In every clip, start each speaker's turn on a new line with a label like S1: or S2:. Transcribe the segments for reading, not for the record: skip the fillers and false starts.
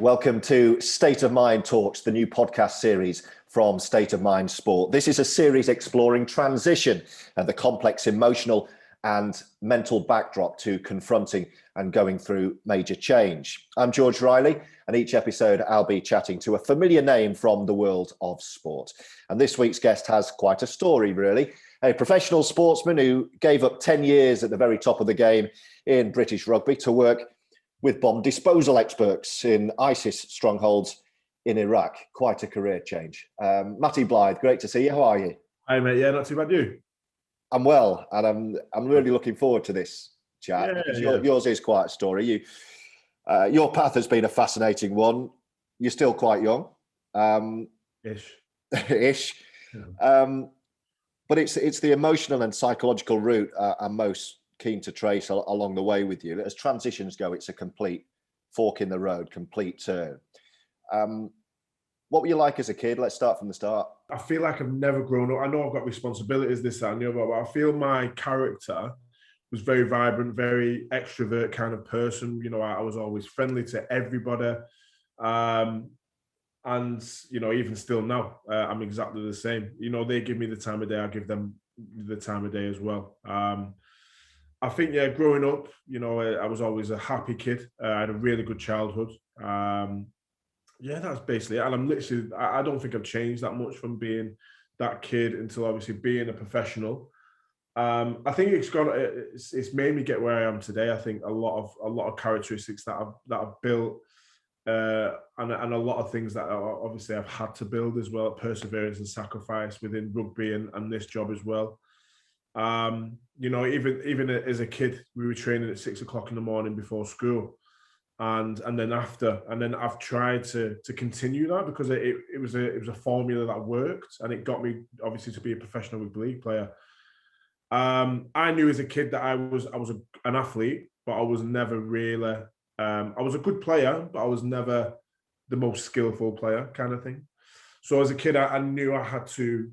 S1: Welcome to State of Mind Talks, the new podcast series from State of Mind Sport. This is a series exploring transition and the complex emotional and mental backdrop to confronting and going through major change. I'm George Riley, and each episode I'll be chatting to a familiar name from the world of sport. And this week's guest has quite a story, really. A professional sportsman who gave up 10 years at the very top of the game in British rugby to work with bomb disposal experts in ISIS strongholds in Iraq. Quite a career change. Matty Blythe, great to see you. How are you?
S2: Hi, mate. Yeah, not too bad. You?
S1: I'm well, and I'm really looking forward to this chat because yours is quite a story. Your path has been a fascinating one. You're still quite young, ish.
S2: Yeah.
S1: But it's the emotional and psychological route I'm most keen to trace along the way with you. As transitions go, it's a complete fork in the road, complete turn. What were you like as a kid? Let's start from the start.
S2: I feel like I've never grown up. I know I've got responsibilities, this, that, and the other, but I feel my character was very vibrant, very extrovert kind of person. You know, I was always friendly to everybody. And, you know, even still now, I'm exactly the same. You know, they give me the time of day, I give them the time of day as well. I think, growing up, you know, I was always a happy kid. I had a really good childhood. That's basically it. And I'm literally, I don't think I've changed that much from being that kid until obviously being a professional. I think it's made me get where I am today. I think a lot of characteristics that I've built, and a lot of things that obviously I've had to build as well, perseverance and sacrifice within rugby and this job as well. You know, even as a kid, we were training at 6 o'clock in the morning before school. And then after, and then I've tried to continue that because it was a formula that worked, and it got me obviously to be a professional rugby league player. I knew as a kid that I was an athlete, but I was never really. I was a good player, but I was never the most skillful player, kind of thing. So as a kid, I knew I had to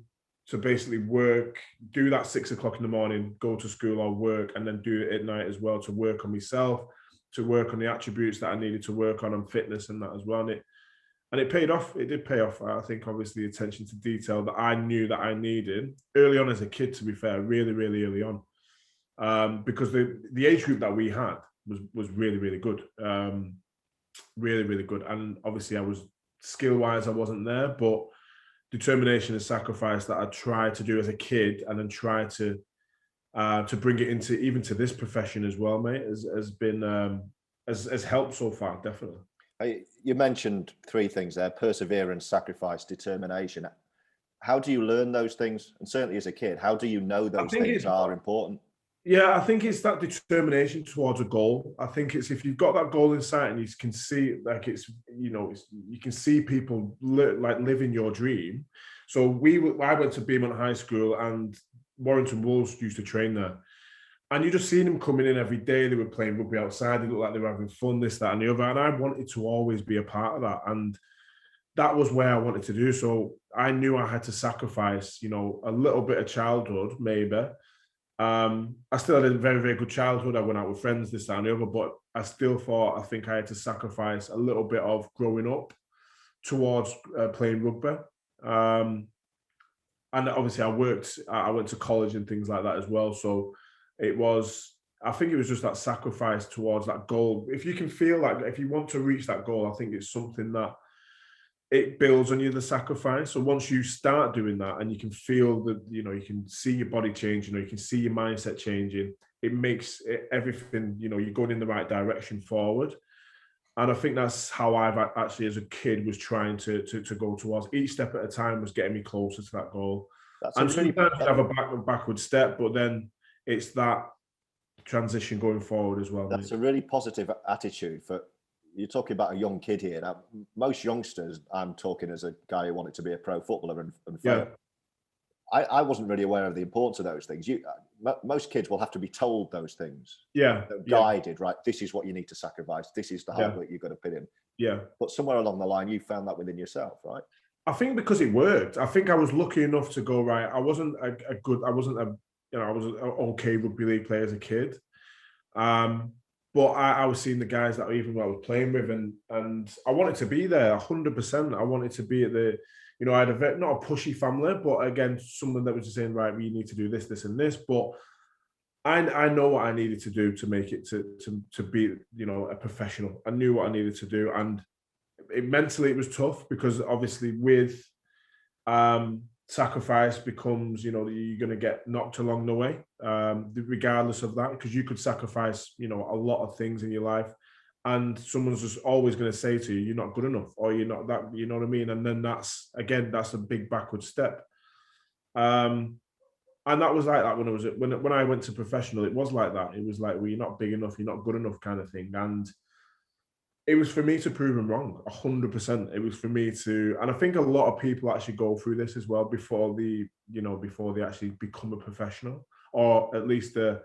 S2: basically work, do that 6 o'clock in the morning, go to school or work, and then do it at night as well to work on myself, to work on the attributes that I needed to work on fitness and that as well. And it paid off. It did pay off. I think obviously attention to detail that I knew that I needed early on as a kid, to be fair, really, really early on. Because the age group that we had was really, really good. Really, really good. And obviously I was skill-wise, I wasn't there, but determination and sacrifice that I tried to do as a kid and then try to bring it into even to this profession as well, mate, has helped so far, definitely.
S1: You mentioned three things there: perseverance, sacrifice, determination. How do you learn those things? And certainly as a kid, how do you know those things are important?
S2: Yeah, I think it's that determination towards a goal. I think it's if you've got that goal in sight and you can see, like, it's, you know, you can see people living your dream. So I went to Beaumont High School, and Warrington Wolves used to train there. And you just seen them coming in every day. They were playing rugby outside. They looked like they were having fun, this, that, and the other. And I wanted to always be a part of that. And that was where I wanted to do. So I knew I had to sacrifice, you know, a little bit of childhood, maybe. I still had a very, very good childhood. I went out with friends, this, that, and the other. But I still thought, I think I had to sacrifice a little bit of growing up towards playing rugby. And obviously I went to college and things like that as well. So I think it was just that sacrifice towards that goal. If you can feel like, if you want to reach that goal, I think it's something that it builds on you, the sacrifice. So once you start doing that and you can feel that, you know, you can see your body changing, or you can see your mindset changing, it makes everything, you know, you're going in the right direction forward. And I think that's how I've actually, as a kid, was trying to go towards. Each step at a time was getting me closer to that goal. And sometimes you have a backward step, but then it's that transition going forward as well.
S1: That's a really positive attitude. You're talking about a young kid here. Now, most youngsters, I'm talking as a guy who wanted to be a pro footballer and failed. I wasn't really aware of the importance of those things. Most kids will have to be told those things. Guided, right? This is what you need to sacrifice. This is the hard work you've got to put in.
S2: Yeah.
S1: But somewhere along the line, you found that within yourself, right?
S2: I think because it worked. I think I was lucky enough to go, right, I was an okay rugby league player as a kid. But I was seeing the guys that even I was playing with, and I wanted to be there 100%. I wanted to be at the, you know, I had not a pushy family, but again, someone that was just saying, right, we need to do this, this, and this. But I know what I needed to do to make it to be, you know, a professional. I knew what I needed to do, and mentally it was tough because obviously with sacrifice becomes, you know, you're going to get knocked along the way, regardless of that, because you could sacrifice, you know, a lot of things in your life, and someone's just always going to say to you, you're not good enough, or you're not that, you know what I mean? And then that's a big backward step. And that was like that when I went to professional, it was like that. It was like, well, you're not big enough, you're not good enough kind of thing. And it was for me to prove them wrong, 100%. It was for me to, and I think a lot of people actually go through this as well before they actually become a professional, or at least a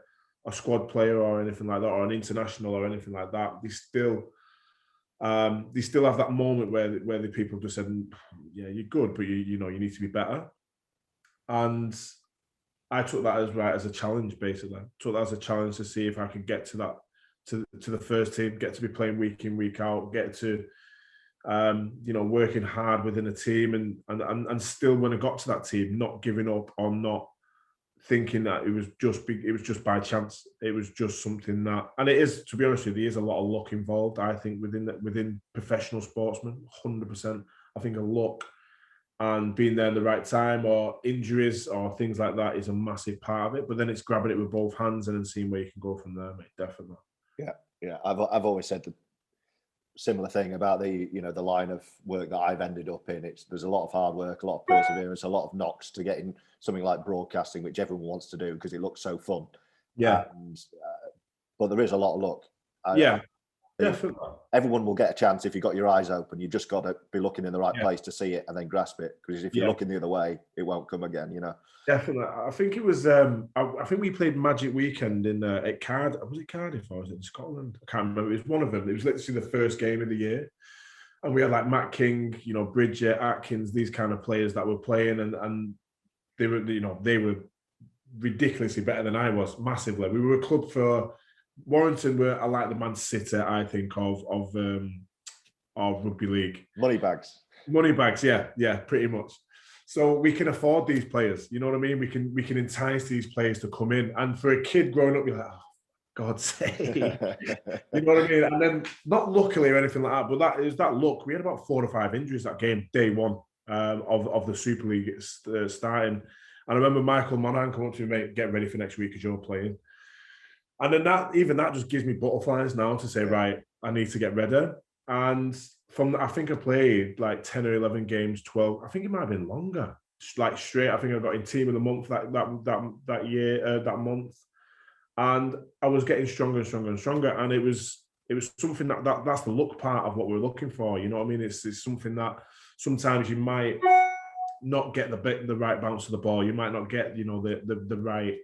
S2: squad player or anything like that, or an international or anything like that. They still have that moment where the people just said, yeah, you're good, but you know, you need to be better. And I took that as a challenge, basically. Took that as a challenge to see if I could get to that, to the first team, get to be playing week in, week out, get to, you know, working hard within a team, and still when I got to that team, not giving up or not thinking that it was just by chance. It was just something that, and it is, to be honest with you, there is a lot of luck involved. I think within professional sportsmen, 100%. I think a luck and being there in the right time, or injuries or things like that, is a massive part of it. But then it's grabbing it with both hands and then seeing where you can go from there, mate. Definitely.
S1: Yeah. I've always said the similar thing about the, you know, the line of work that I've ended up in. There's a lot of hard work, a lot of perseverance, a lot of knocks to getting something like broadcasting, which everyone wants to do because it looks so fun.
S2: Yeah.
S1: But there is a lot of luck.
S2: Definitely.
S1: Everyone will get a chance if you've got your eyes open. You've just got to be looking in the right place to see it and then grasp it. Because if you're looking the other way, it won't come again, you know.
S2: Definitely. I think it was, I think we played Magic Weekend at Cardiff. Was it Cardiff or was it in Scotland? I can't remember. It was one of them. It was literally the first game of the year. And we had like Matt King, you know, Bridget, Atkins, these kind of players that were playing. And they were, you know, they were ridiculously better than I was, massively. We were a club for Warrington, were like the Man City, I think, of rugby league.
S1: Money bags,
S2: yeah, pretty much. So we can afford these players, you know what I mean? We can entice these players to come in. And for a kid growing up, you're like, oh, God's sake. You know what I mean? And then, not luckily or anything like that, but that is that luck. We had about 4 or 5 injuries that game, day one of the Super League starting. And I remember Michael Monaghan coming up to me, mate, get ready for next week because you're playing. And then that just gives me butterflies now to say, right, I need to get ready. And I think I played like 10 or 11 games, 12. I think it might have been longer. Like straight, I think I got in team of the month that year, that month. And I was getting stronger and stronger and stronger. And it was something that's the luck part of what we're looking for. You know what I mean? It's something that sometimes you might not get the right bounce of the ball. You might not get, you know, the right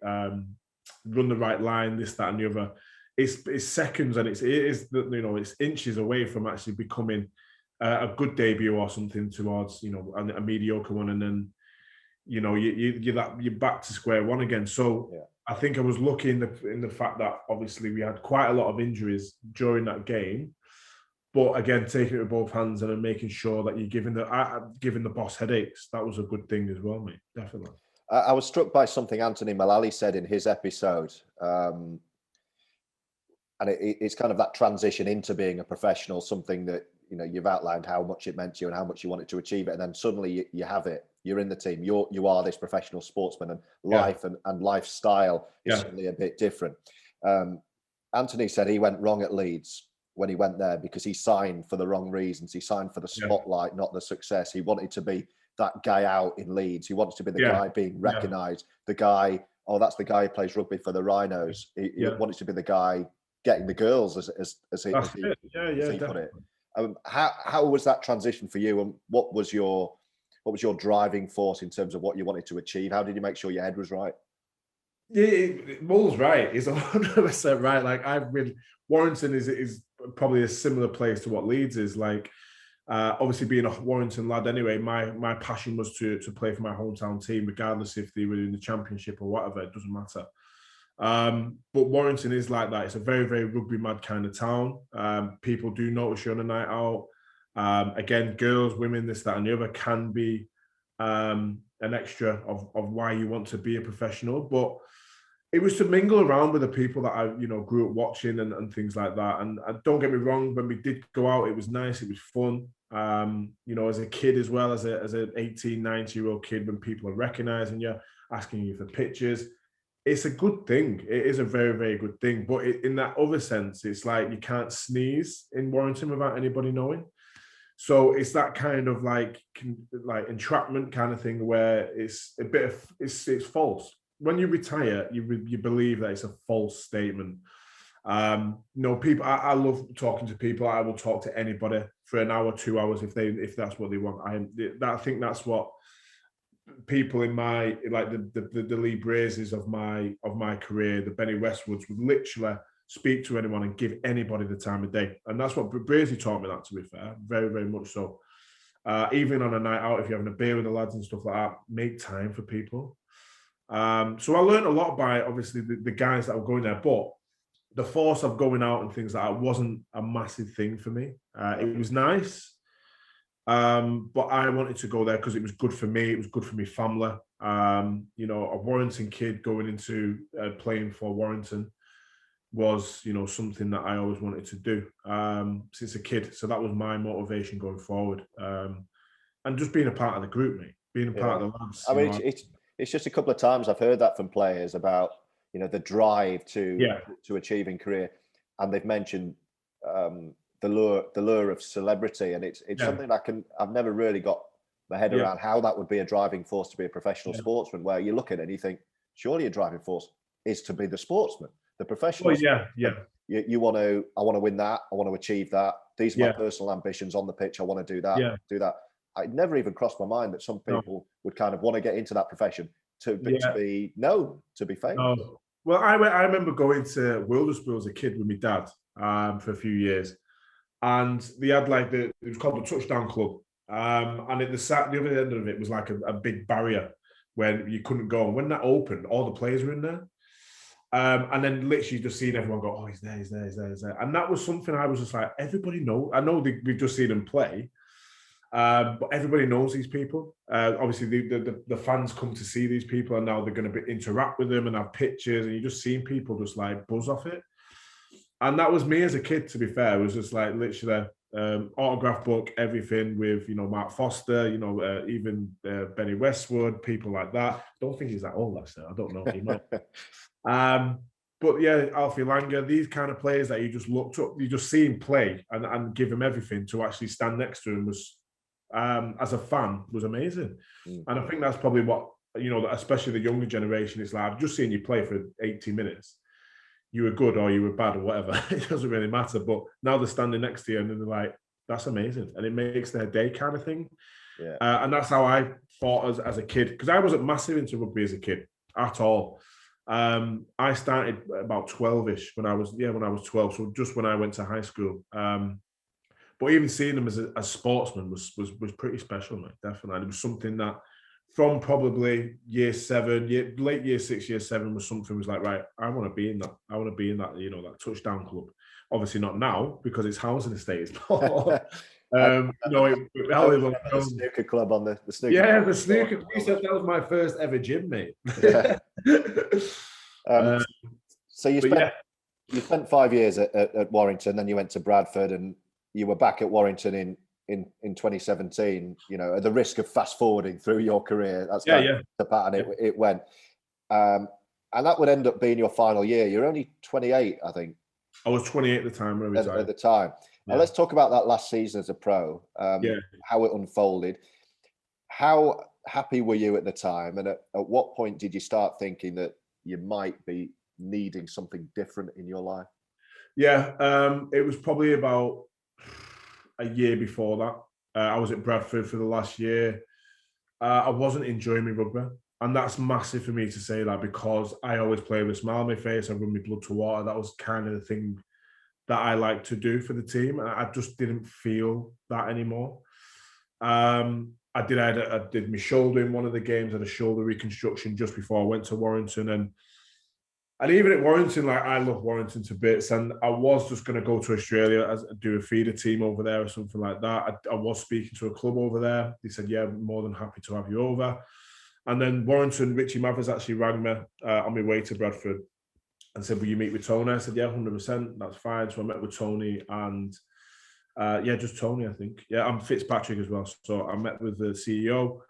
S2: run the right line, this, that, and the other. It's seconds, and it is, you know, it's inches away from actually becoming a good debut or something towards, you know, a mediocre one, and then, you know, you're back to square one again. So I think I was lucky in the fact that obviously we had quite a lot of injuries during that game, but again, taking it with both hands and then making sure that you're giving the boss headaches. That was a good thing as well, mate. Definitely.
S1: I was struck by something Anthony Mullally said in his episode. And it's kind of that transition into being a professional, something that, you know, you've outlined how much it meant to you and how much you wanted to achieve it. And then suddenly you have it, you're in the team, you are this professional sportsman, and life and lifestyle is suddenly a bit different. Anthony said he went wrong at Leeds when he went there because he signed for the wrong reasons. He signed for the spotlight, not the success. He wanted to be that guy out in Leeds. He wanted to be the guy being recognised, the guy, oh, that's the guy who plays rugby for the Rhinos. He wanted to be the guy getting the girls, as he put it. How was that transition for you, and what was your driving force in terms of what you wanted to achieve? How did you make sure your head was right?
S2: Mull's right. He's 100% right. Like, Warrington is probably a similar place to what Leeds is. Like, obviously being a Warrington lad anyway, my passion was to play for my hometown team, regardless if they were in the Championship or whatever. It doesn't matter. But Warrington is like that. It's a very, very rugby mad kind of town. People do notice you on a night out. Again, girls, women, this, that, and the other can be an extra of why you want to be a professional. But it was to mingle around with the people that I, grew up watching and things like that. And don't get me wrong, when we did go out, it was nice, it was fun. As a kid as well, as an 18, 19-year-old kid, when people are recognizing you, asking you for pictures, it's a good thing. It is a very, very good thing. But in that other sense, it's like you can't sneeze in Warrington without anybody knowing. So it's that kind of like entrapment kind of thing where it's a bit of, it's false. When you retire, you believe that it's a false statement. People. I love talking to people. I will talk to anybody for an hour, 2 hours if that's what they want. I think that's what people in my the Lee Brazes of my career, the Benny Westwoods, would literally speak to anyone and give anybody the time of day, and that's what Brazy taught me. That, to be fair, very, very much so. Even on a night out, if you're having a beer with the lads and stuff like that, make time for people. So I learned a lot by obviously the guys that were going there, but the force of going out and things like that wasn't a massive thing for me. It was nice, but I wanted to go there because it was good for me. It was good for my family. A Warrington kid going into playing for Warrington was, something that I always wanted to do since a kid. So that was my motivation going forward. And just being a part of the group, mate, being a part of the lads.
S1: I mean, it's just a couple of times I've heard that from players about, the drive to achieving career. And they've mentioned the lure of celebrity. And it's something I've never really got my head around how that would be a driving force to be a professional sportsman, where you look at it and you think, surely a driving force is to be the sportsman, the professional.
S2: Well,
S1: I want to win that. I want to achieve that. These are my personal ambitions on the pitch. I want to do that, do that. It never even crossed my mind that some people would kind of want to get into that profession to be known, to be famous.
S2: No. Well, I remember going to Wilderspool as a kid with my dad for a few years, and they had it was called the Touchdown Club, and at the other end of it was like a big barrier where you couldn't go. And when that opened, all the players were in there. And then literally just seeing everyone go, oh, he's there. And that was something I was just like, everybody knows. I know we've just seen them play, but everybody knows these people. Obviously, the fans come to see these people, and now they're going to interact with them and have pictures, and you're just seeing people just like buzz off it. And that was me as a kid, to be fair. It was just like literally autograph book, everything with, Mark Foster, even Benny Westwood, people like that. Don't think he's that old, actually. I don't know. He might. But yeah, Alfie Langer, these kind of players that you just looked up, you just see him play and give him everything, to actually stand next to him was, as a fan, was amazing. And I think that's probably what, especially the younger generation, is like, I've just seen you play for 80 minutes. You were good or you were bad or whatever. It doesn't really matter. But now they're standing next to you and they're like, that's amazing. And it makes their day, kind of thing. Yeah. And that's how I thought as a kid, because I wasn't massive into rugby as a kid at all. I started about 12-ish when I was 12. So just when I went to high school. But even seeing them as sportsmen was pretty special, mate. Definitely. It was something that from probably late year 6, year 7 was something was like, right, I want to be in that. I want to be in that, that touchdown club. Obviously not now because it's housing estates.
S1: The snooker club on the snooker.
S2: Yeah, the snooker. That was my first ever gym, mate.
S1: Yeah. So you spent 5 years at Warrington, then you went to Bradford, and you were back at Warrington in 2017. At the risk of fast forwarding through your career, that's the pattern it went. And that would end up being your final year. You're only 28, I think.
S2: I was 28 at the time when I retired.
S1: At the time. Now let's talk about that last season as a pro. How it unfolded. How happy were you at the time, and at what point did you start thinking that you might be needing something different in your life?
S2: It was probably about a year before that. I was at Bradford for the last year. I wasn't enjoying my rugby, and that's massive for me to say that, because I always play with a smile on my face. I run my blood to water. That was kind of the thing that I like to do for the team, and I just didn't feel that anymore. I did my shoulder in one of the games. I had a shoulder reconstruction just before I went to Warrington, and And even at Warrington, like I love Warrington to bits, and I was just going to go to Australia as do a feeder team over there or something like that. I was speaking to a club over there. They said, "Yeah, more than happy to have you over." And then Warrington, Richie Mathers actually rang me on my way to Bradford and said, "Will you meet with Tony?" I said, "Yeah, 100%, that's fine." So I met with Tony and just Tony, I think. Yeah, I'm Fitzpatrick as well. So I met with the CEO,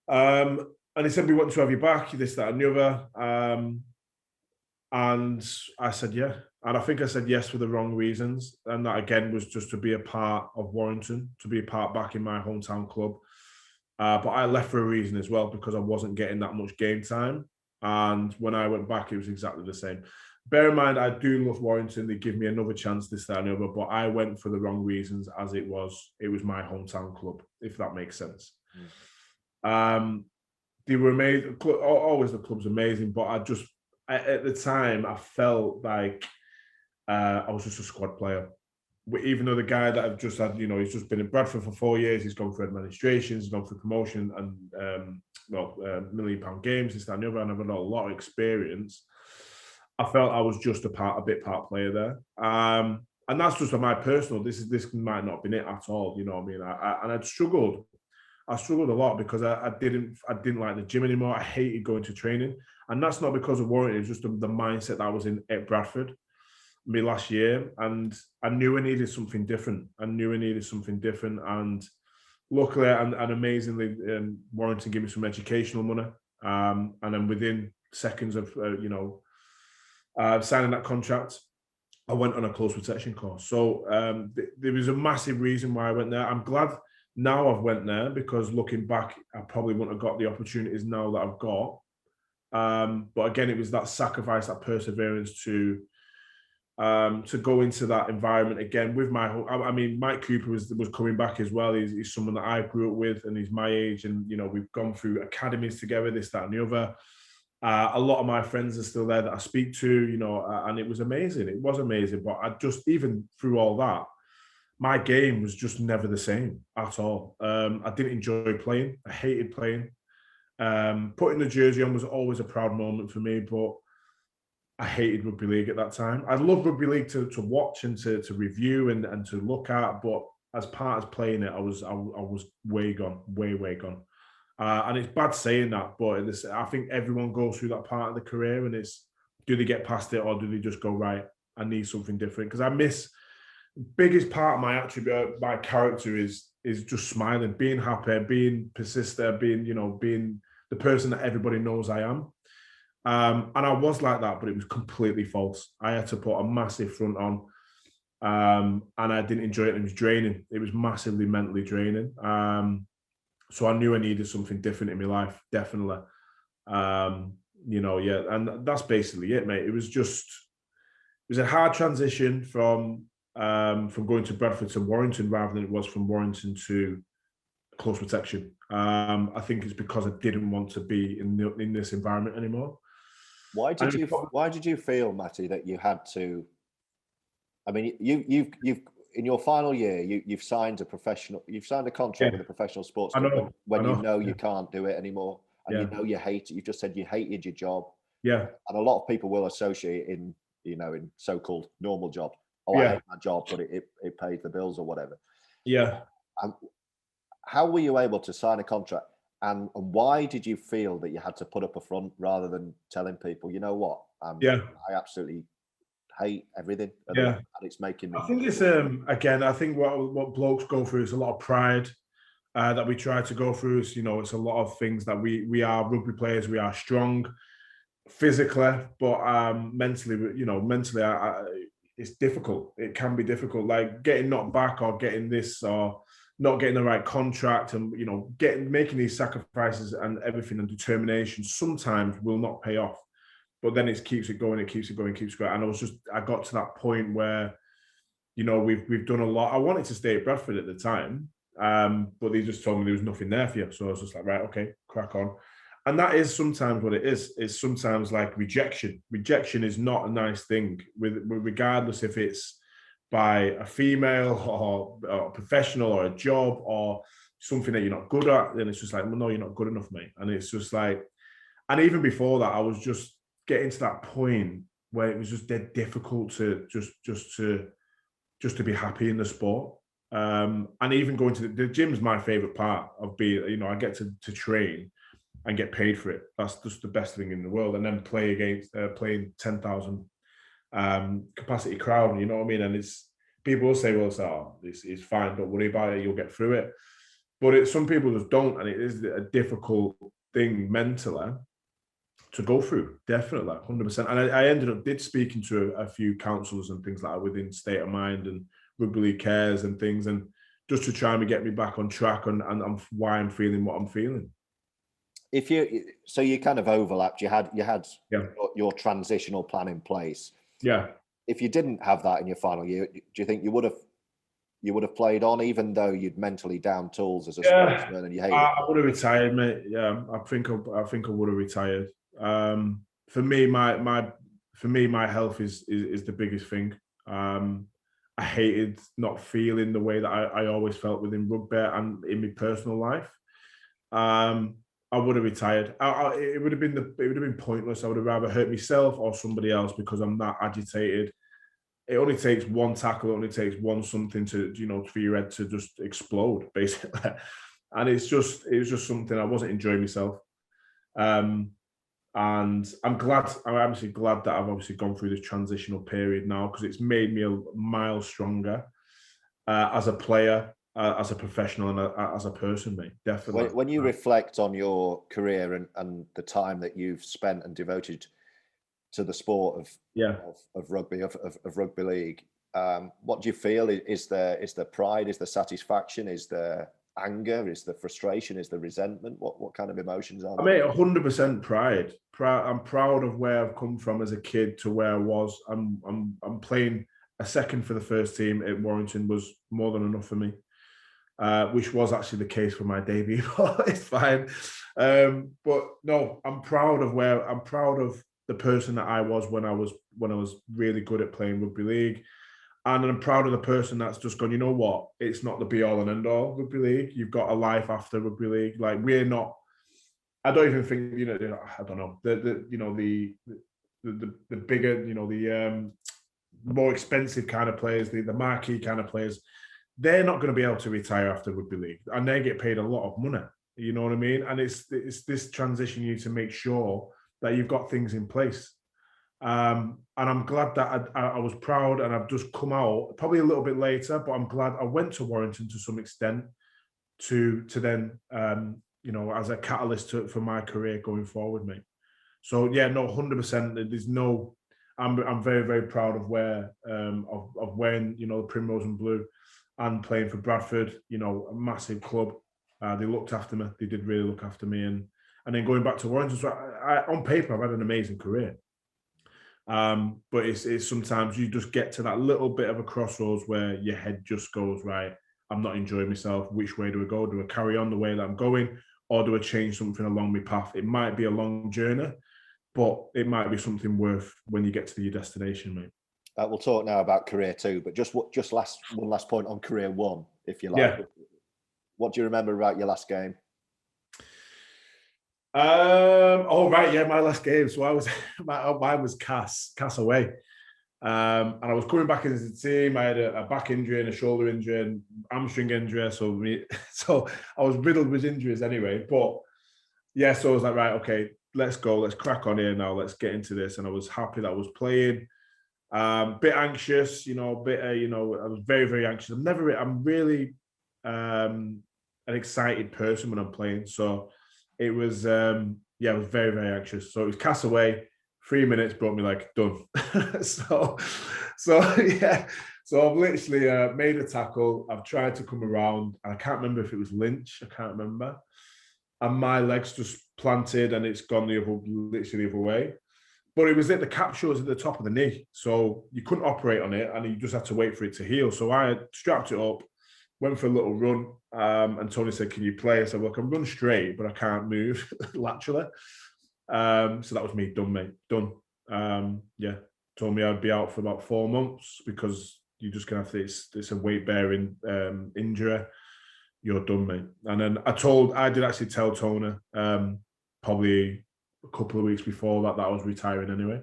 S2: and he said, "We want to have you back. This, that, and the other." And I said, yeah. And I think I said yes for the wrong reasons. And that, again, was just to be a part of Warrington, to be a part back in my hometown club. But I left for a reason as well, because I wasn't getting that much game time. And when I went back, it was exactly the same. Bear in mind, I do love Warrington. They give me another chance, this, that, and the other. But I went for the wrong reasons, as it was my hometown club, if that makes sense. They were amazing. Always the club's amazing, but at the time, I felt like I was just a squad player. Even though the guy that I've just had, he's just been in Bradford for 4 years, he's gone through administration, he's gone through promotion and, £1 million games, this, that, and the other, and I've had a lot of experience. I felt I was just a bit part player there. And that's just my personal, this might not have been it at all, you know what I mean? And I'd struggled. I struggled a lot because I didn't like the gym anymore. I hated going to training. And that's not because of Warrington, it's just the mindset that I was in at Bradford me last year. And I knew I needed something different. And luckily and amazingly, Warrington gave me some educational money. And then within seconds of, signing that contract, I went on a close protection course. So there was a massive reason why I went there. I'm glad now I've went there, because looking back, I probably wouldn't have got the opportunities now that I've got. But again, it was that sacrifice, that perseverance to go into that environment again with Mike Cooper was coming back as well. He's someone that I grew up with, and he's my age, and we've gone through academies together, this, that, and the other. A lot of my friends are still there that I speak to, and it was amazing. It was amazing, but I just, even through all that, my game was just never the same at all. I didn't enjoy playing. I hated playing. Putting the jersey on was always a proud moment for me, but I hated rugby league at that time. I loved rugby league to watch and to review and to look at, but as part of playing it, I was way gone, way gone. And it's bad saying that, but I think everyone goes through that part of the career, and it's, do they get past it, or do they just go, right, I need something different? Because I miss, biggest part of my attribute, my character is just smiling, being happy, being persistent, being the person that everybody knows I am. And I was like that, but it was completely false. I had to put a massive front on, and I didn't enjoy it. It was draining. It was massively mentally draining. So I knew I needed something different in my life, definitely. And that's basically it, mate. It was a hard transition from going to Bradford to Warrington rather than it was from Warrington to close protection. I think it's because I didn't want to be in this environment anymore.
S1: Why did you feel, Matty, that you had to? I mean, you've in your final year, you've signed a contract with a professional sports club when you can't do it anymore, and you hate it. You've just said you hated your job.
S2: Yeah,
S1: and a lot of people will associate in so-called normal job. I hate my job, but it pays the bills or whatever.
S2: Yeah.
S1: How were you able to sign a contract? And why did you feel that you had to put up a front rather than telling people, you know what? I absolutely hate everything. And it's making me.
S2: I think it's again. I think what blokes go through is a lot of pride that we try to go through. It's a lot of things that we are rugby players. We are strong physically, but mentally, it's difficult. It can be difficult, like getting knocked back or getting this or not getting the right contract, and making these sacrifices and everything and determination sometimes will not pay off, but then it keeps it going. And I got to that point where we've done a lot. I wanted to stay at Bradford at the time, but they just told me there was nothing there for you, so I was just like, right, okay, crack on. And that is sometimes what it is. It's sometimes like rejection. Rejection is not a nice thing, regardless if it's by a female or a professional or a job or something that you're not good at. Then it's just like, well, no, you're not good enough, mate. And it's just like, and even before that, I was just getting to that point where it was just dead difficult to just to be happy in the sport. And even going to the gym's my favorite part of being, you know, I get to train and get paid for it. That's just the best thing in the world. And then play against playing 10,000 capacity crowd, you know what I mean? And it's, people will say, well, it's fine, don't worry about it, you'll get through it. But some people just don't, and it is a difficult thing mentally to go through, definitely, 100%. And I ended up speaking to a few counsellors and things like that within State of Mind and Rugby League Cares and things, and just to try and get me back on track and why I'm feeling what I'm feeling.
S1: So you kind of overlapped. You had
S2: Yeah.
S1: your transitional plan in place.
S2: Yeah.
S1: If you didn't have that in your final year, do you think you would have played on, even though you'd mentally down tools as a sportsman and you hated it?
S2: I would have retired, mate. Yeah, I think I would have retired. For me, my health is the biggest thing. I hated not feeling the way that I always felt within rugby and in my personal life. I would have retired. It would have been pointless. I would have rather hurt myself or somebody else because I'm that agitated. It only takes one tackle. It only takes one something to, you know, for your head to just explode, basically. And it was just something I wasn't enjoying myself. And I'm obviously glad that I've obviously gone through this transitional period now, because it's made me a mile stronger as a player, as a professional, and as a person, mate. Definitely.
S1: When you reflect on your career and the time that you've spent and devoted to the sport of rugby, of rugby league, what do you feel? Is there pride? Is there satisfaction? Is there anger? Is there frustration? Is there resentment? What kind of emotions are there?
S2: I mean, 100% pride. I'm proud of where I've come from as a kid to where I was. I'm playing a second for the first team at Warrington was more than enough for me, which was actually the case for my debut. But it's fine. But no, I'm proud of the person that I was when I was really good at playing rugby league. And I'm proud of the person that's just gone, you know what? It's not the be all and end all, rugby league. You've got a life after rugby league. Like, we're not, I don't even think, you know, I don't know, the bigger, you know, the more expensive kind of players, the marquee kind of players, they're not going to be able to retire after rugby league, and they get paid a lot of money. You know what I mean? And it's this transition you need to make sure that you've got things in place. And I'm glad that I was proud, and I've just come out probably a little bit later, but I'm glad I went to Warrington to some extent to then, you know, as a catalyst for my career going forward, mate. So yeah, no, 100%. There's no, I'm very, very proud of where, of wearing, you know, the Primrose and Blue and playing for Bradford, you know, a massive club. They looked after me. They did really look after me. And then going back to Warrington, so on paper, I've had an amazing career. But it's sometimes you just get to that little bit of a crossroads where your head just goes, right, I'm not enjoying myself. Which way do I go? Do I carry on the way that I'm going, or do I change something along my path? It might be a long journey, but it might be something worth when you get to your destination, mate.
S1: We'll talk now about career 2, but just one last point on career 1, if you like.
S2: Yeah.
S1: What do you remember about your last game?
S2: Oh right, yeah, my last game. So mine was Cass away, and I was coming back into the team. I had a back injury and a shoulder injury and hamstring injury, so I was riddled with injuries anyway. But yeah, so I was like, right, okay, let's go, let's crack on here now, let's get into this. And I was happy that I was playing. Bit anxious, you know, I was very, very anxious. I'm really an excited person when I'm playing, so. It was, I was very, very anxious. So it was Cass away, 3 minutes brought me like done. so yeah. So I've literally made a tackle. I've tried to come around. I can't remember if it was Lynch. I can't remember. And my legs just planted and it's gone literally the other way. But it was the capsule was at the top of the knee. So you couldn't operate on it and you just had to wait for it to heal. So I strapped it up, went for a little run, and Tony said, can you play? I said, well, I can run straight, but I can't move laterally. So that was me done, mate. Done. Told me I'd be out for about 4 months because you're just going to have to, it's a weight-bearing injury. You're done, mate. And then I did actually tell Tony probably a couple of weeks before that I was retiring anyway.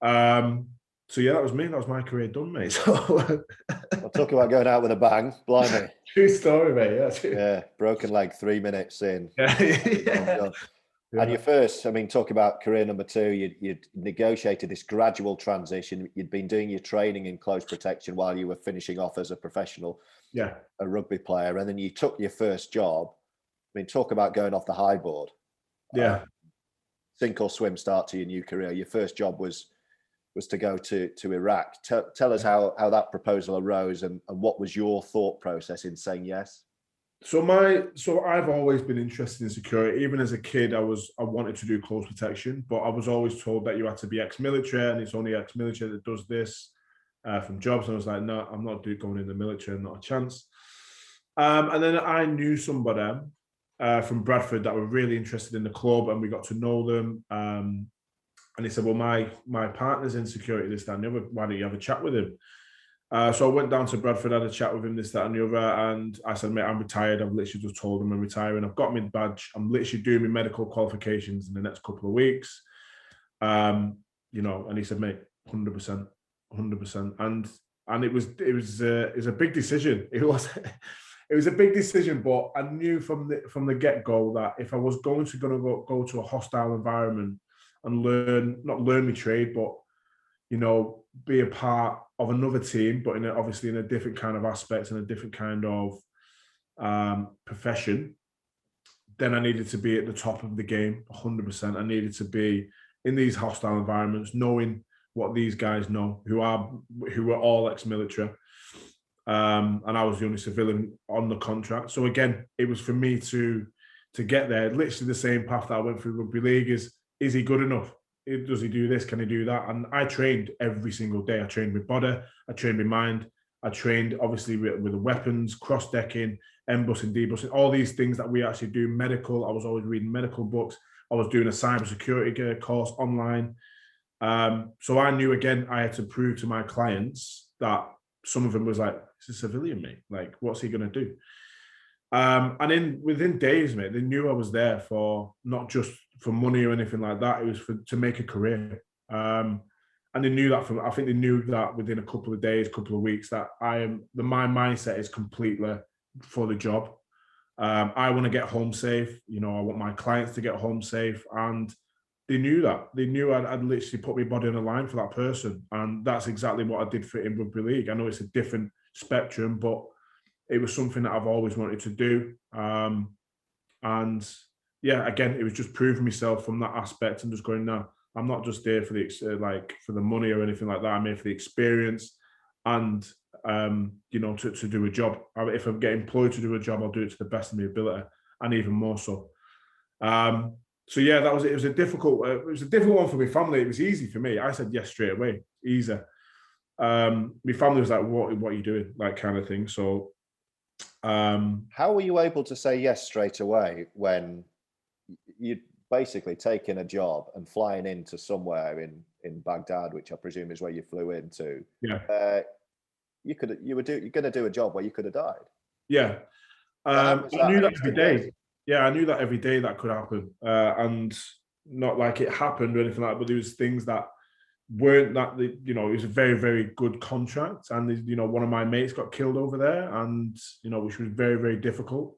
S2: So yeah, that was me. That was my career done, mate. So
S1: I'll talk about going out with a bang. Blimey.
S2: True story, mate.
S1: Yeah, broken leg 3 minutes in.
S2: Yeah.
S1: And your first, I mean, talk about career number 2, you'd negotiated this gradual transition. You'd been doing your training in close protection while you were finishing off as a professional, a rugby player. And then you took your first job. I mean, talk about going off the high board.
S2: Yeah.
S1: Sink or swim start to your new career. Your first job was to go to Iraq. Tell us how that proposal arose and what was your thought process in saying yes?
S2: So I've always been interested in security. Even as a kid, I wanted to do close protection, but I was always told that you had to be ex-military, and it's only ex-military that does this from jobs. And I was like, no, I'm not going in the military, not a chance. And then I knew somebody from Bradford that were really interested in the club, and we got to know them. And he said, well, my partner's in security, this, that, and the other. Why don't you have a chat with him? So I went down to Bradford, had a chat with him, this, that, and the other. And I said, mate, I'm retired. I've literally just told him I'm retiring. I've got my badge. I'm literally doing my medical qualifications in the next couple of weeks. And he said, mate, 100%, 100%. And it was a big decision. It was a big decision, but I knew from the get-go that if I was going to go to a hostile environment and not learn my trade, but be a part of another team, but obviously in a different kind of aspect and a different kind of profession, then I needed to be at the top of the game, 100%. I needed to be in these hostile environments, knowing what these guys know, who were all ex-military. And I was the only civilian on the contract. So again, it was for me to get there. Literally the same path that I went through rugby league is he good enough? Does he do this? Can he do that? And I trained every single day. I trained my body. I trained my mind. I trained obviously with the weapons, cross-decking, M-bussing, D-bussing, all these things that we actually do. Medical. I was always reading medical books. I was doing a cybersecurity course online. So I knew, again, I had to prove to my clients that some of them was like, it's a civilian, mate. Like, what's he going to do? And within days, mate, they knew I was there for not just for money or anything like that. It was to make a career. And they knew that I think they knew that within a couple of days, couple of weeks, that my mindset is completely for the job. I want to get home safe. I want my clients to get home safe. And they knew that. They knew I'd literally put my body on the line for that person. And that's exactly what I did for in rugby league. I know it's a different spectrum, but it was something that I've always wanted to do. And yeah, again, it was just proving myself from that aspect and just going, no, I'm not just there for the money or anything like that. I'm here for the experience and, to do a job. If I get employed to do a job, I'll do it to the best of my ability and even more so. So yeah, that was it. It was a difficult one for my family. It was easy for me. I said yes straight away, easy. My family was like, what are you doing? Like, kind of thing. So,
S1: how were you able to say yes straight away when you'd basically taken a job and flying into somewhere in Baghdad, which I presume is where you flew into?
S2: Yeah.
S1: You're going to do a job where you could have died.
S2: Yeah. I knew that every day. Yeah, I knew that every day that could happen. And not like it happened or anything like that, but there was things that weren't that, it was a very, very good contract. And, one of my mates got killed over there and, which was very, very difficult.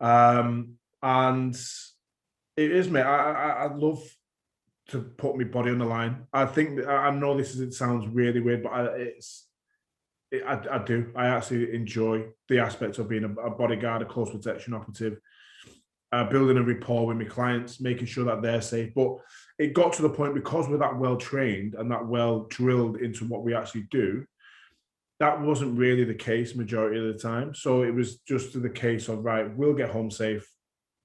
S2: And it is, mate, I love to put my body on the line. I think, I know it sounds really weird, but I do. I actually enjoy the aspect of being a bodyguard, a close protection operative, building a rapport with my clients, making sure that they're safe. But it got to the point, because we're that well trained and that well drilled into what we actually do, that wasn't really the case majority of the time. So it was just the case of, right, we'll get home safe.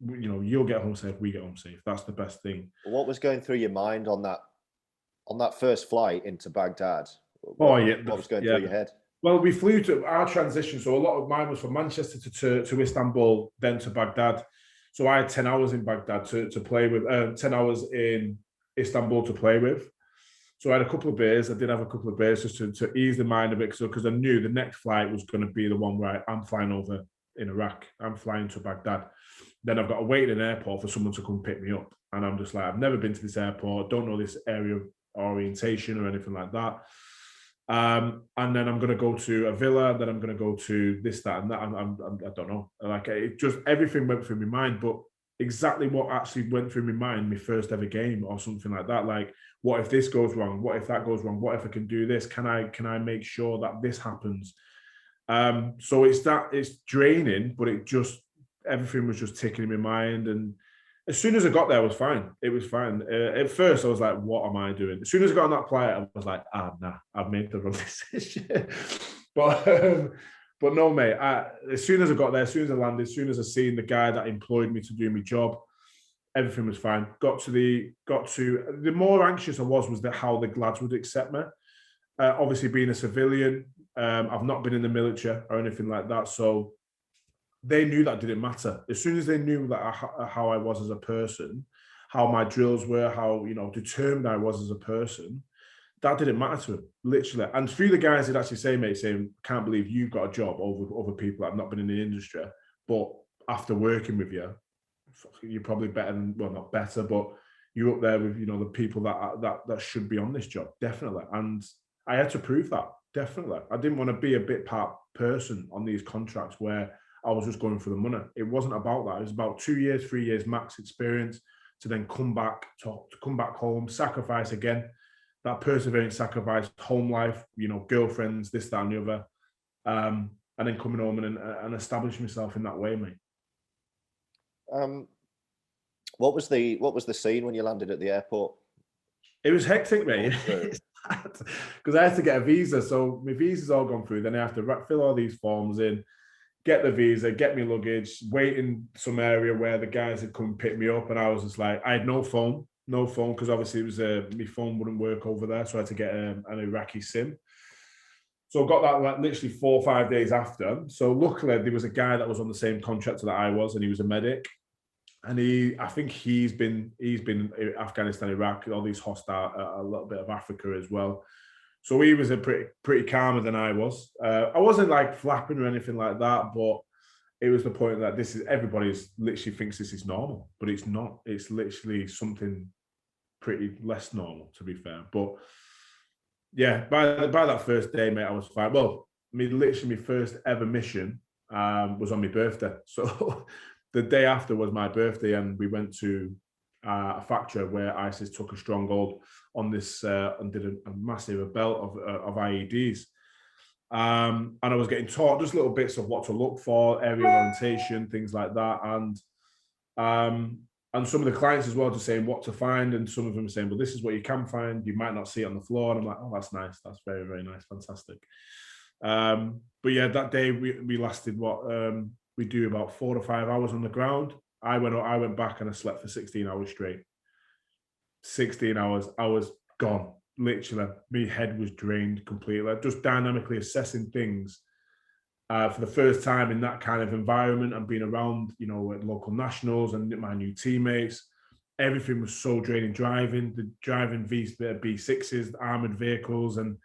S2: You'll get home safe, we get home safe. That's the best thing.
S1: What was going through your mind on that first flight into Baghdad?
S2: What
S1: was going through your head?
S2: Well, we flew to our transition. So a lot of mine was from Manchester to Istanbul, then to Baghdad. So I had 10 hours in Baghdad to play with, 10 hours in Istanbul to play with. So I had a couple of beers. I did have a couple of beers just to ease the mind a bit, because I knew the next flight was going to be the one where I'm flying over in Iraq. I'm flying to Baghdad. Then I've got to wait in an airport for someone to come pick me up. And I'm just like, I've never been to this airport, don't know this area of orientation or anything like that. And then I'm going to go to a villa, then I'm going to go to this, that, and that. I don't know. Like, it just, everything went through my mind, but exactly what actually went through my mind, my first ever game or something like that. Like, what if this goes wrong? What if that goes wrong? What if I can do this? Can I make sure that this happens? So it's draining, but everything was just ticking in my mind. And as soon as I got there, it was fine. It was fine. At first, I was like, what am I doing? As soon as I got on that flight, I was like, nah, I've made the wrong decision. But no, mate, as soon as I got there, as soon as I landed, as soon as I seen the guy that employed me to do my job, everything was fine. The more anxious I was that how the lads would accept me. Obviously, being a civilian, I've not been in the military or anything like that. So they knew that didn't matter. As soon as they knew that how I was as a person, how my drills were, how determined I was as a person, that didn't matter to them, literally. And through the guys that actually say, mate, saying, can't believe you've got a job over other people that have not been in the industry, but after working with you, you're probably better than, well, not better, but you're up there with the people that should be on this job, definitely. And I had to prove that, definitely. I didn't want to be a bit part person on these contracts where I was just going for the money. It wasn't about that. It was about 2 years, 3 years max experience to then come back home, sacrifice again. That persevering sacrifice, home life, girlfriends, this, that, and the other, and then coming home and establish myself in that way, mate.
S1: What was the scene when you landed at the airport?
S2: It was hectic, mate. Because I had to get a visa, so my visa's all gone through. Then I have to fill all these forms in, get the visa, get my luggage, wait in some area where the guys had come pick me up, and I was just like, I had no phone, because obviously it was my phone wouldn't work over there, so I had to get an Iraqi SIM. So I got that like literally 4 or 5 days after. So luckily there was a guy that was on the same contractor that I was, and he was a medic. And I think he's been Afghanistan, Iraq, all these hostile, a little bit of Africa as well. So he was a pretty calmer than I was. I wasn't like flapping or anything like that, but it was the point that everybody's literally thinks this is normal, but it's not. It's literally something pretty less normal, to be fair. But yeah, by that first day, mate, I was fine. Well, literally my first ever mission was on my birthday. So the day after was my birthday, and we went to a factory where ISIS took a stronghold on this and did a massive belt of IEDs. And I was getting taught just little bits of what to look for, area orientation, things like that. And some of the clients as well just saying what to find. And some of them are saying, well, this is what you can find. You might not see it on the floor. And I'm like, oh, that's nice. That's very, very nice. Fantastic. But yeah, that day we lasted we do about 4 to 5 hours on the ground. I went back and I slept for 16 hours straight. 16 hours. I was gone. Literally, my head was drained completely. Just dynamically assessing things for the first time in that kind of environment and being around, local nationals and my new teammates. Everything was so draining. Driving B6s, armored vehicles, and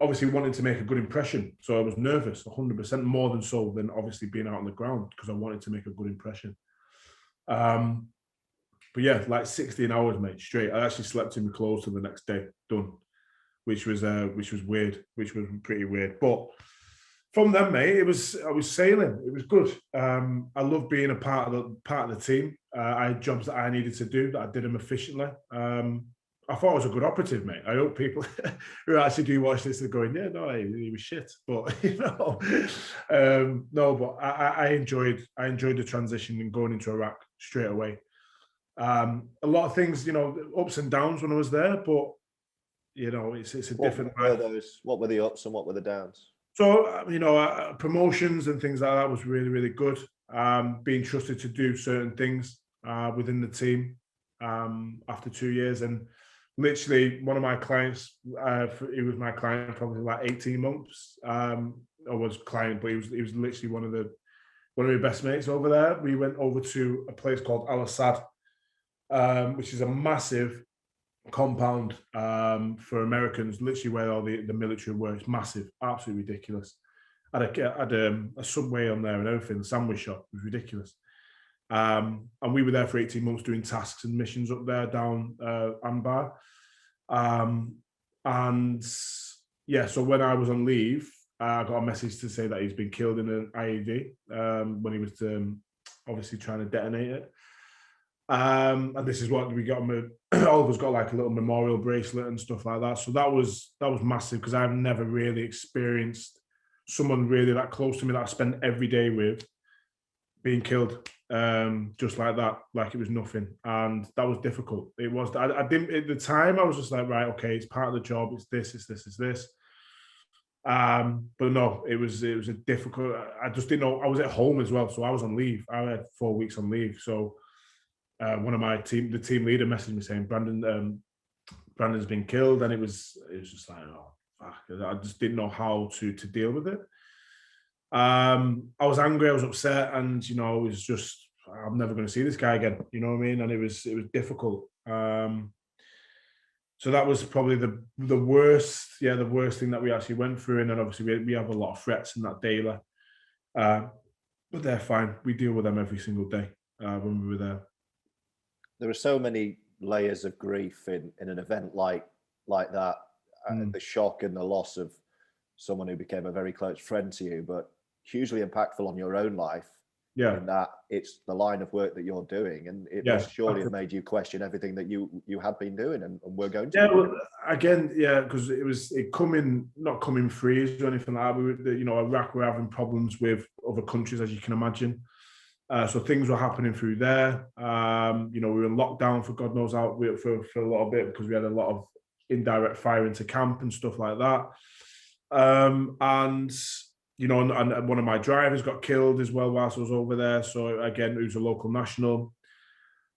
S2: obviously wanting to make a good impression. So I was nervous, 100% more than so than obviously being out on the ground, because I wanted to make a good impression. But yeah, like 16 hours, mate, straight. I actually slept in my clothes till the next day, done, which was weird, which was pretty weird. But from then, mate, I was sailing. It was good. I loved being a part of the team. I had jobs that I needed to do that I did them efficiently. I thought I was a good operative, mate. I hope people who actually do watch this are going, yeah, no, he was shit. But no, but I enjoyed the transition and going into Iraq straight away. A lot of things, ups and downs when I was there, but it's a different.
S1: What were the ups and what were the downs?
S2: So promotions and things like that was really, really good. Being trusted to do certain things within the team after 2 years, and literally one of my clients, he was my client probably like 18 months. I was client, but he was literally one of my best mates over there. We went over to a place called Al Assad, which is a massive compound for Americans, literally where all the military were. It's massive, absolutely ridiculous. I had a subway on there and everything, the sandwich shop. It was ridiculous. And we were there for 18 months doing tasks and missions up there down Anbar. And yeah, so when I was on leave, I got a message to say that he's been killed in an IED when he was obviously trying to detonate it. And this is what we got. All of us got like a little memorial bracelet and stuff like that. So that was massive, because I've never really experienced someone really that close to me that I spend every day with being killed just like that, like it was nothing. And that was difficult. It was. I didn't at the time. I was just like, right, okay, it's part of the job. It's this. It's this. It's this. But no, it was a difficult. I just didn't know. I was at home as well, so I was on leave. I had 4 weeks on leave. So one of my team leader messaged me saying Brandon's been killed, and it was just like, oh fuck, I just didn't know how to deal with it. I was angry, I was upset, and it was just, I'm never going to see this guy again. You know what I mean? And it was difficult. So that was probably the worst, the worst thing that we actually went through. And then obviously we have a lot of threats in that daily, but they're fine. We deal with them every single day when we were there.
S1: There are so many layers of grief in an event like that. The shock and the loss of someone who became a very close friend to you, but hugely impactful on your own life.
S2: Yeah.
S1: In that it's the line of work that you're doing, and it must surely have made you question everything that you had been doing and were going to.
S2: Yeah, well, again, because it not coming free or anything like that. We were, Iraq were having problems with other countries, as you can imagine. So things were happening through there. We were in lockdown for God knows how for a little bit, because we had a lot of indirect fire into camp and stuff like that. And one of my drivers got killed as well whilst I was over there. So again, it was a local national.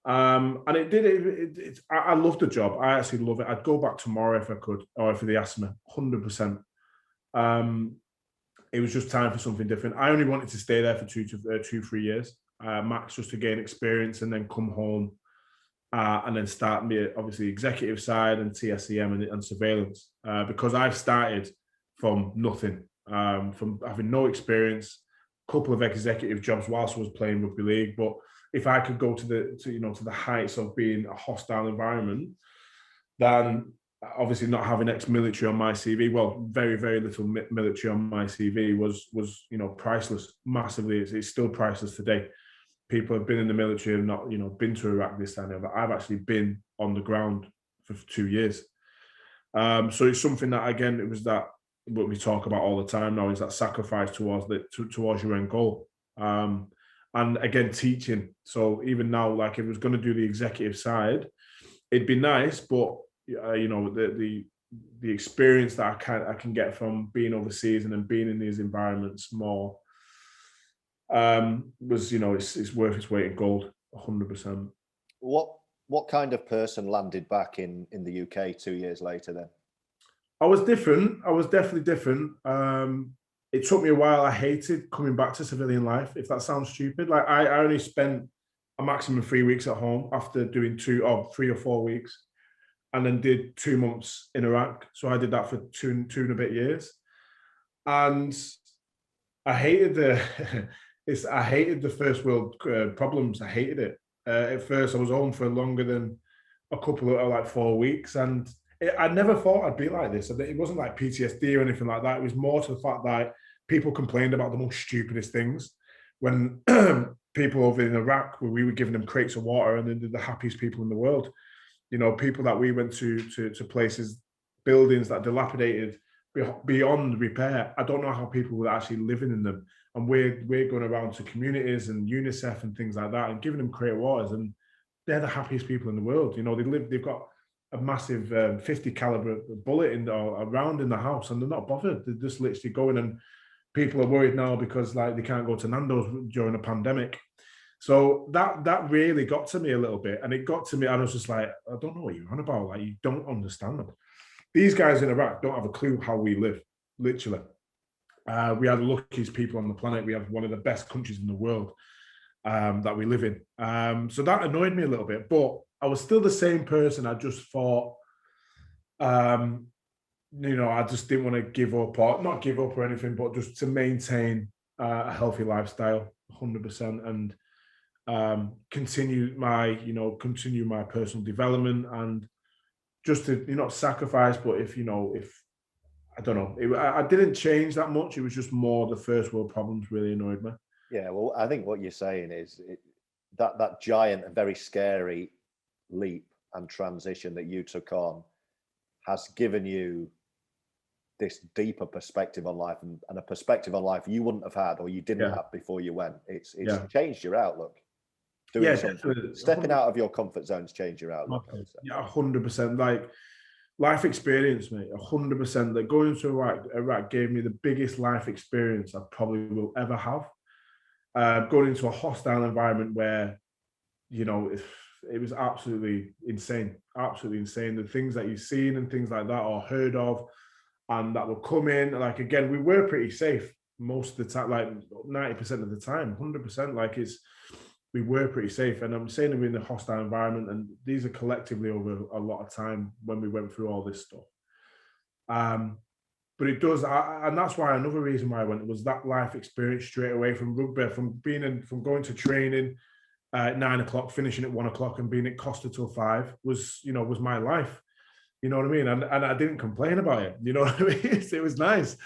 S2: And I loved the job. I actually love it. I'd go back tomorrow if I could, or if they asked me, 100%. It was just time for something different. I only wanted to stay there for 3 years, max, just to gain experience and then come home and then start me, obviously, executive side and TSEM and surveillance, because I've started from nothing, from having no experience, a couple of executive jobs whilst I was playing rugby league. But if I could go to the heights of being a hostile environment, then obviously not having ex-military on my CV, well, very, very little military on my CV was priceless, massively. It's still priceless today. People have been in the military and not, been to Iraq this time. But I've actually been on the ground for 2 years. So it's something that, again, it was that what we talk about all the time now, is that sacrifice towards your end goal. And again, teaching. So even now, like, if I was going to do the executive side, it'd be nice, but the experience that I can get from being overseas and then being in these environments more was, it's worth its weight in gold, 100%.
S1: What kind of person landed back in the UK 2 years later then?
S2: I was different. I was definitely different. It took me a while. I hated coming back to civilian life, if that sounds stupid. Like, I only spent a maximum 3 weeks at home after doing 3 or 4 weeks, and then did 2 months in Iraq. So I did that for two and a bit years. And I hated I hated the first world problems. I hated it. At first, I was home for longer than a couple of, like, 4 weeks. And I never thought I'd be like this. It wasn't like PTSD or anything like that. It was more to the fact that people complained about the most stupidest things. When people over in Iraq, where we were giving them crates of water, and they're the happiest people in the world. People that we went to places, buildings that dilapidated beyond repair. I don't know how people were actually living in them. And we're going around to communities and UNICEF and things like that and giving them crate of waters, and they're the happiest people in the world. They've got a massive 50 caliber bullet or a round in the house, and they're not bothered. They're just literally going, and people are worried now because, like, they can't go to Nando's during a pandemic. So that really got to me a little bit, and it got to me. I was just like, I don't know what you're on about. Like, you don't understand. These guys in Iraq don't have a clue how we live. Literally, we are the luckiest people on the planet. We have one of the best countries in the world that we live in. So that annoyed me a little bit, but I was still the same person. I just thought, I just didn't want to give up, or not give up or anything, but just to maintain a healthy lifestyle, 100%. And continue my personal development, and just to sacrifice. But if I don't know, I didn't change that much. It was just more the first world problems really annoyed me.
S1: Yeah, well, I think what you're saying is that giant and very scary leap and transition that you took on has given you this deeper perspective on life, and a perspective on life you wouldn't have had or you didn't have before you went. It's changed your outlook. Doing something, stepping out of your comfort zones, changed your outlook. I would say.
S2: Yeah, 100%. Like life experience, mate. 100%. Like going to Iraq gave me the biggest life experience I probably will ever have. Going into a hostile environment where, it was absolutely insane. Absolutely insane. The things that you've seen and things like that or heard of, and that will come in. Like, again, we were pretty safe most of the time, like 90% of the time, 100%. Like we were pretty safe. And I'm saying we're in a hostile environment, and these are collectively over a lot of time when we went through all this stuff. But it does, and that's why another reason why I went was that life experience straight away from rugby, from going to training at 9 o'clock, finishing at 1 o'clock, and being at Costa till 5 was my life. You know what I mean? And I didn't complain about it. You know what I mean? It was nice.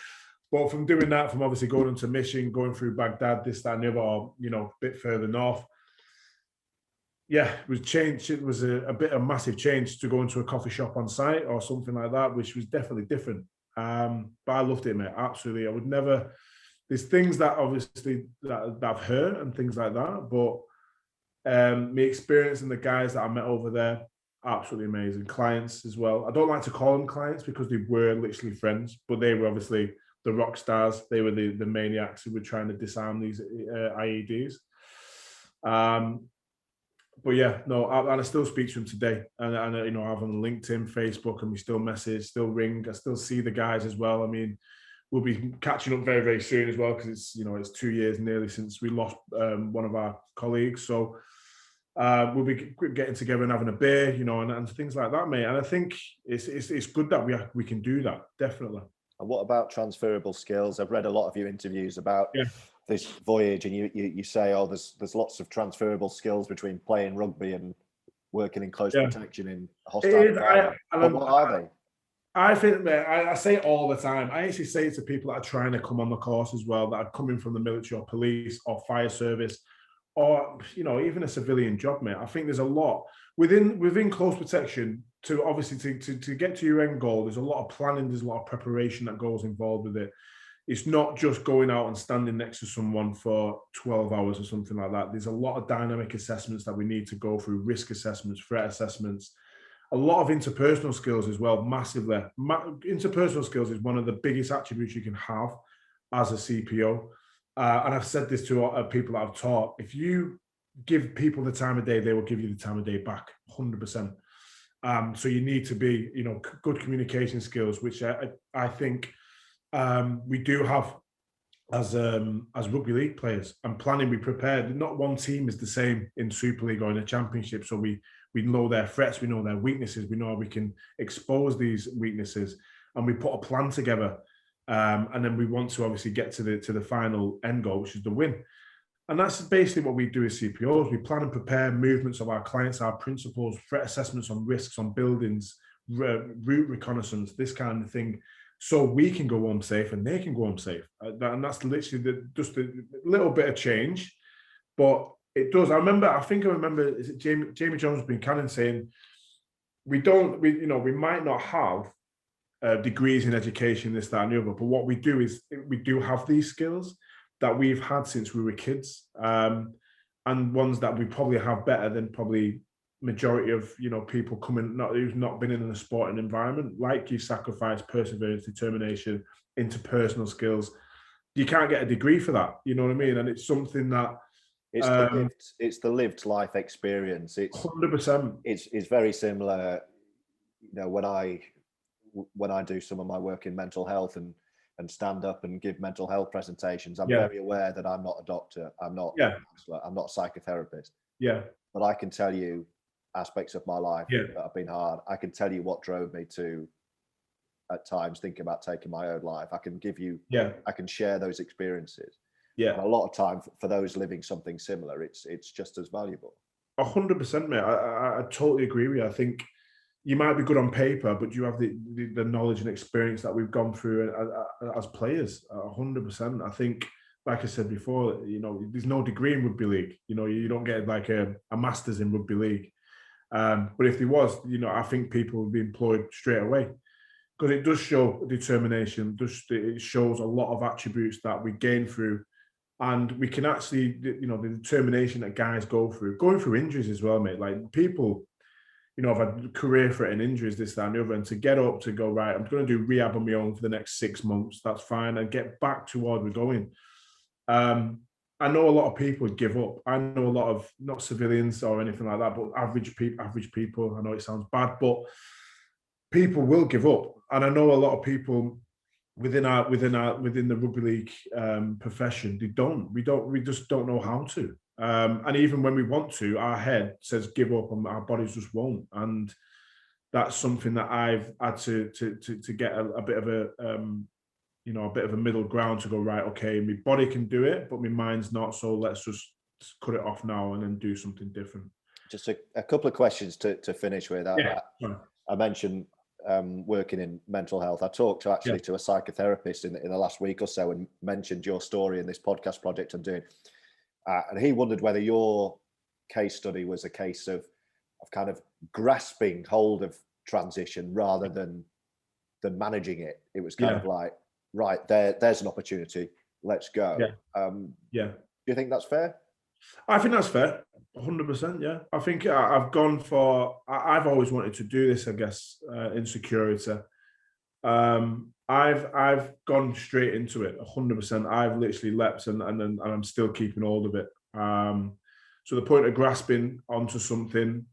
S2: But from doing that, from obviously going into mission, going through Baghdad, this, that, and the other, or, a bit further north, yeah, it was changed. It was a bit of massive change to go into a coffee shop on site or something like that, which was definitely different. But I loved it, mate. Absolutely. I would never. There's things that obviously that I've heard and things like that, but my experience and the guys that I met over there, absolutely amazing. Clients as well. I don't like to call them clients because they were literally friends, but they were obviously the rock stars. They were the maniacs who were trying to disarm these IEDs. But yeah, no, and I still speak to him today, and I have on LinkedIn, Facebook, and we still message, still ring. I still see the guys as well. I mean, we'll be catching up very, very soon as well, because it's 2 years nearly since we lost one of our colleagues. So we'll be getting together and having a beer, and things like that, mate. And I think it's good that we can do that, definitely.
S1: And what about transferable skills? I've read a lot of your interviews about this voyage, and you say, there's lots of transferable skills between playing rugby and working in close protection in hostile environment. What are they?
S2: I think, mate, I say it all the time. I actually say it to people that are trying to come on the course as well, that are coming from the military or police or fire service, or even a civilian job, mate. I think there's a lot within close protection to obviously to get to your end goal. There's a lot of planning, there's a lot of preparation that goes involved with it. It's not just going out and standing next to someone for 12 hours or something like that. There's a lot of dynamic assessments that we need to go through, risk assessments, threat assessments, a lot of interpersonal skills as well, massively. Interpersonal skills is one of the biggest attributes you can have as a CPO. And I've said this to people that I've taught. If you give people the time of day, they will give you the time of day back, 100%. So you need to be, good communication skills, which I think we do have as rugby league players. And planning, we prepared. Not one team is the same in Super League or in a championship. So we know their threats, we know their weaknesses, we know how we can expose these weaknesses, and we put a plan together. And then we want to obviously get to the final end goal, which is the win. And that's basically what we do as CPOs. We plan and prepare movements of our clients, our principals, threat assessments on risks, on buildings, route reconnaissance, this kind of thing, so we can go home safe and they can go home safe. And that's literally just a little bit of change, but it does. I remember, is it Jamie Jones Buchanan saying, we might not have degrees in education, this, that, and the other, but what we do is we do have these skills that we've had since we were kids, and ones that we probably have better than probably majority of people who've not been in a sporting environment, like you sacrifice, perseverance, determination, interpersonal skills. You can't get a degree for that, you know what I mean? And it's something that
S1: it's the lived life experience. It's
S2: 100%.
S1: It's very similar. When I do some of my work in mental health and stand up and give mental health presentations, I'm very aware that I'm not a doctor. I'm not a psychotherapist.
S2: Yeah.
S1: But I can tell you aspects of my life that have been hard. I can tell you what drove me to, at times, think about taking my own life. I can give you, I can share those experiences.
S2: Yeah.
S1: And a lot of time for those living something similar, it's just as valuable.
S2: 100%, mate. I totally agree with you. I think you might be good on paper, but you have the knowledge and experience that we've gone through as players. 100%. I think, like I said before, there's no degree in rugby league. You don't get like a master's in rugby league. But if there was, I think people would be employed straight away, because it does show determination. It shows a lot of attributes that we gain through. And we can actually, the determination that guys going through injuries as well, mate. Like people, I've had career-threatening injuries, this, that, and the other, and to get up to go, right, I'm going to do rehab on my own for the next 6 months. That's fine, and get back to where we're going. I know a lot of people would give up. I know a lot of, not civilians or anything like that, but average people. I know it sounds bad, but people will give up, and I know a lot of people within the rugby league profession, we just don't know how to, and even when we want to, our head says give up and our bodies just won't. And that's something that I've had to get a bit of a middle ground to go, right, okay, my body can do it, but my mind's not, so let's just cut it off now and then do something different.
S1: Just a couple of questions to finish with. I mentioned working in mental health. I talked to a psychotherapist in the last week or so and mentioned your story in this podcast project I'm doing. And he wondered whether your case study was a case of kind of grasping hold of transition rather than managing it. It was kind of like, right, there's an opportunity, let's go. Do you think that's fair?
S2: I think that's fair. 100%, yeah. I think I've always wanted to do this, I guess, in security. I've gone straight into it, 100%. I've literally leapt and I'm still keeping hold of it. So the point of grasping onto something,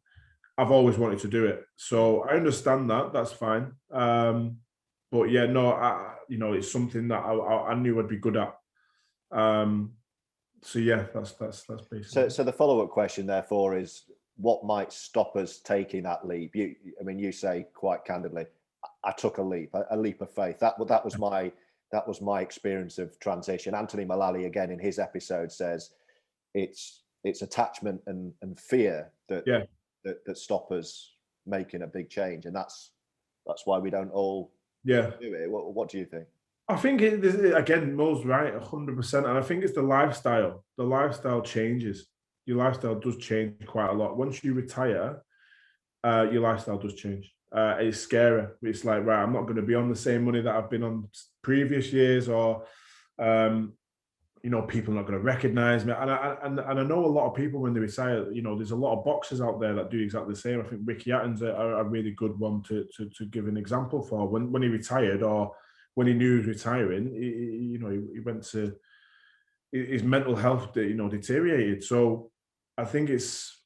S2: I've always wanted to do it. So I understand that, that's fine. But yeah, no, it's something that I knew I'd be good at. So yeah, that's basically.
S1: So the follow-up question, therefore, is what might stop us taking that leap? You say quite candidly, I took a leap of faith. That was my experience of transition. Anthony Mullally, again in his episode, says it's attachment and fear that stop us making a big change, and that's why we don't all do it. What do you think?
S2: I think again, Mo's right, 100%, and I think it's the lifestyle. The lifestyle changes. Your lifestyle does change quite a lot. Once you retire, your lifestyle does change. It's scary. It's like, right, I'm not going to be on the same money that I've been on previous years, or people are not going to recognize me. And I know a lot of people when they retire, there's a lot of boxers out there that do exactly the same. I think Ricky Hatton's a really good one to give an example for. When he retired, or when he knew he was retiring, he went to his mental health, deteriorated. So I think it's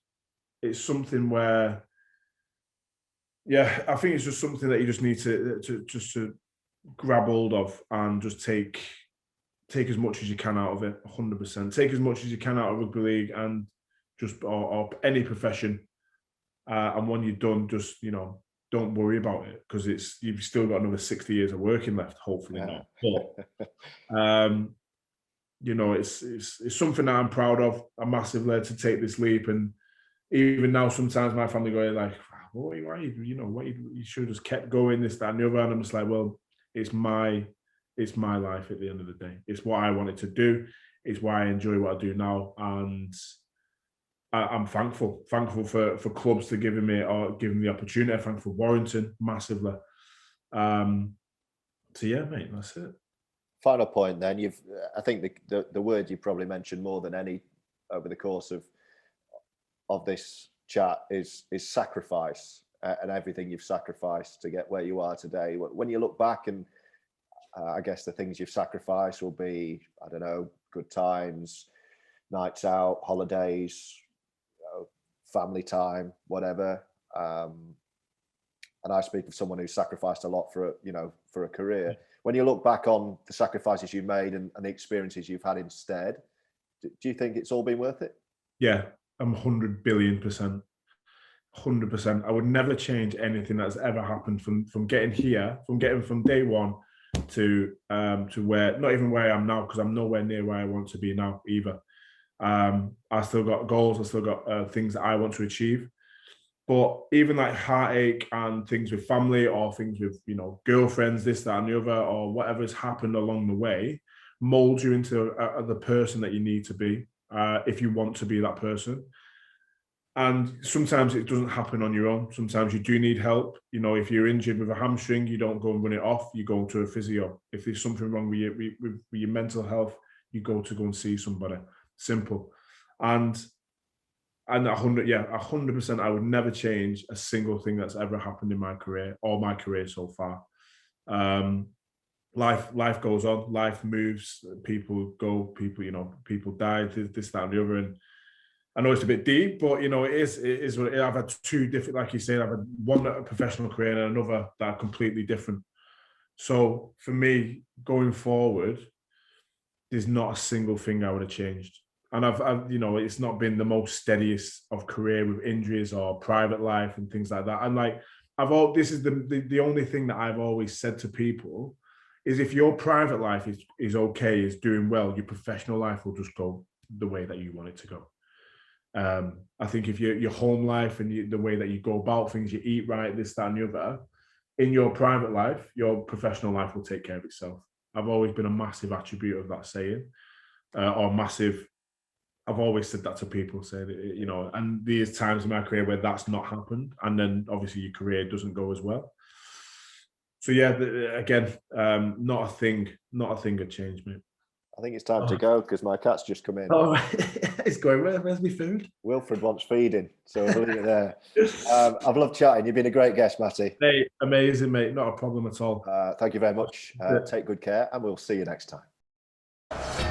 S2: something where, I think it's just something that you just need to grab hold of and just take as much as you can out of it. 100%. Take as much as you can out of rugby league and just or any profession. And when you're done, just don't worry about it, because you've still got another 60 years of working left. Hopefully not. But it's something that I'm proud of. I'm massively to take this leap, and even now, sometimes my family go like, "Why you should have just kept going, this, that, and the other." And I'm just like, well, it's my life at the end of the day. It's what I wanted to do. It's why I enjoy what I do now, and I'm thankful for clubs to giving me the opportunity. I'm thankful for Warrington massively. So yeah, mate, that's it.
S1: Final point then. I think the word you probably mentioned more than any over the course of this chat is sacrifice, and everything you've sacrificed to get where you are today. When you look back, and I guess the things you've sacrificed will be, I don't know, good times, nights out, holidays, family time, whatever. And I speak of someone who's sacrificed a lot for a career. When you look back on the sacrifices you made and the experiences you've had instead, do you think it's all been worth it?
S2: Yeah, I'm 100 billion%. 100%. I would never change anything that's ever happened from getting here, from day one to where, not even where I am now, because I'm nowhere near where I want to be now either. I still got goals, I still got things that I want to achieve. But even like heartache and things with family or things with, you know, girlfriends, this, that, and the other, or whatever's happened along the way, molds you into the person that you need to be, if you want to be that person. And sometimes it doesn't happen on your own. Sometimes you do need help. You know, if you're injured with a hamstring, you don't go and run it off. You go to a physio. If there's something wrong with your mental health, you go and see somebody. Simple. And 100%, I would never change a single thing that's ever happened in my career or my career so far. Life goes on. Life moves. People go. People die. This, that, and the other. And I know it's a bit deep, but, you know, it is what it is. I've had two different, like you said, I've had one a professional career and another that are completely different. So for me, going forward, there's not a single thing I would have changed. And I've you know, it's not been the most steadiest of career with injuries or private life and things like that. And like, this is the only thing that I've always said to people is, if your private life is okay, is doing well, your professional life will just go the way that you want it to go. I think if your home life and the way that you go about things, you eat right, this, that, and the other, in your private life, your professional life will take care of itself. I've always been a massive attribute of that saying, I've always said that to people, saying, you know, and there's times in my career where that's not happened, and then obviously your career doesn't go as well. So yeah, again, not a thing had changed, mate.
S1: I think it's time to go because my cat's just come in.
S3: Oh, it's going, where's my food?
S1: Wilfred wants feeding, so we'll leave it there. I've loved chatting. You've been a great guest, Matty.
S2: Hey, amazing, mate. Not a problem at all.
S1: Thank you very much. Take good care, and we'll see you next time.